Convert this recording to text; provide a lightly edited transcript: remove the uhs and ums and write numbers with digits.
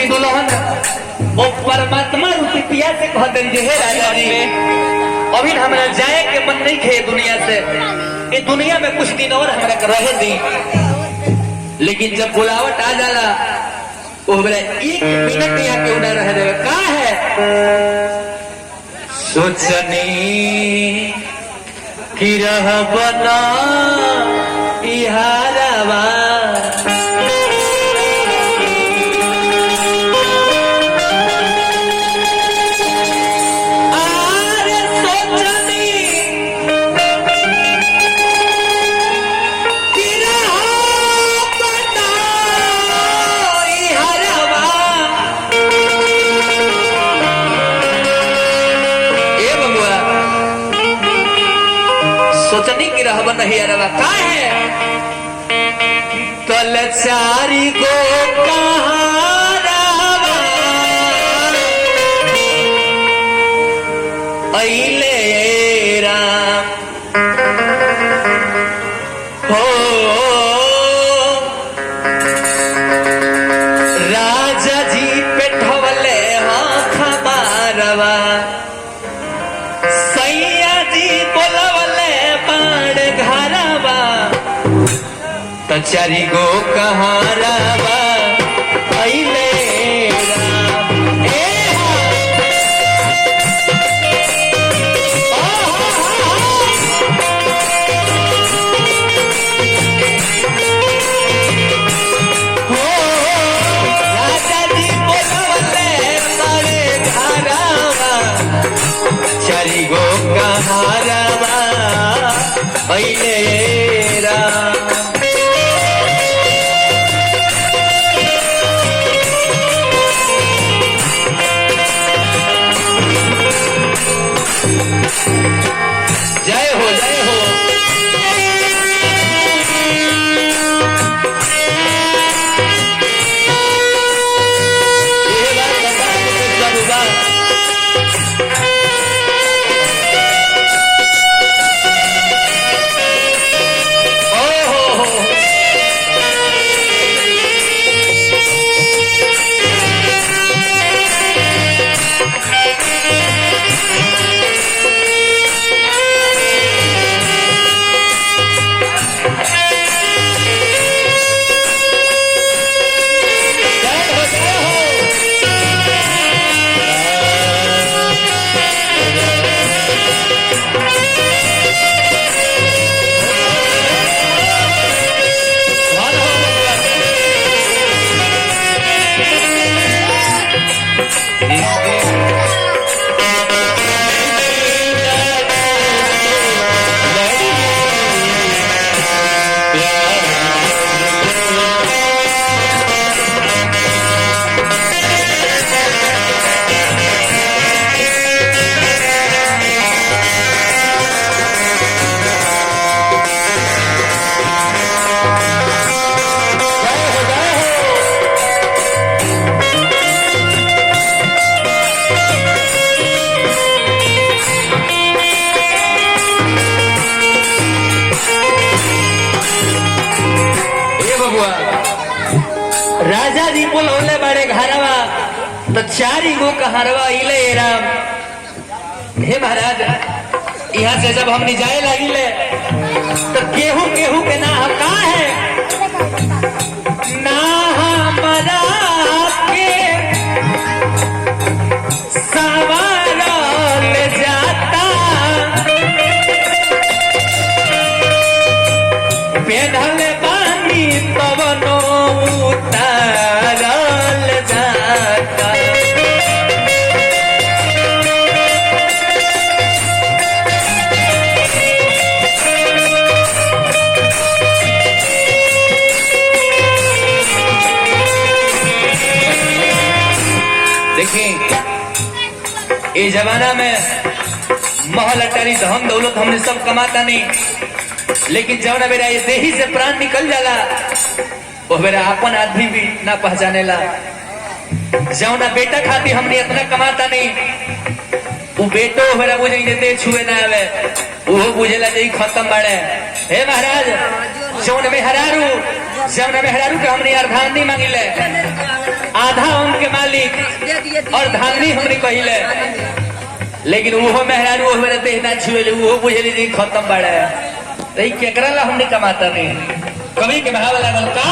रूपी दुल्हन वो परमात्मा रूपी पिया से कहते हैं हे राजा जी अभी हमारा जाए के मन नहीं खे दुनिया से, ये दुनिया में कुछ दिन और हमारा रहे दी, लेकिन जब बुलावट आ जाला वो बोले एक मिनट यहाँ क्यों ना रह देवे का है सोचनी कि रह बना इहारावा सोचनी की रहब नहीं अरवा का है तल चारी गो कहारावा अइले राम हो राजा जी पेठवले हाथ मारवा सैया जी बोलवले घरवा तो चारी गो कहारावा अइले राम हो राजा जी बोलवले मारे घरवा चारी गो कहारावा अइले राम जय हो जय हो ये बात बता दूंगा राजा जी बोले बड़े घरवा तो चारी गो कहारवा इले राम हे महाराज यहाँ से जब हमने जाए लगिले तो केहू केहू के ना का है ना हमारा के सवारल जाता पेढ़ल बानी तवनो उतारल जाता देखिए इस जमाना में महल अटारी धन दौलत हमने सब कमाता नहीं, लेकिन जब मेरा ये देही से प्राण निकल जाला वो मेरा अपन आदमी भी ना पहचाने ला। जौना बेटा खाती हमने इतना कमाता नहीं, वो बेटो मेरा मुझे दे छुए ना आवे, वो बुझेला जे खत्म बाड़े। हे महाराज जौन में हरारू के हमने अर्धांगी मांगिले, आधा अंक के मालिक और धानी हमने कहले, लेकिन वो मेहरारू वो मेरे देहना छुएले वो बुझेली जी खत्म बड़ा है। तो केकरा ला हमने कमाता नहीं। कभी के भाव लागल का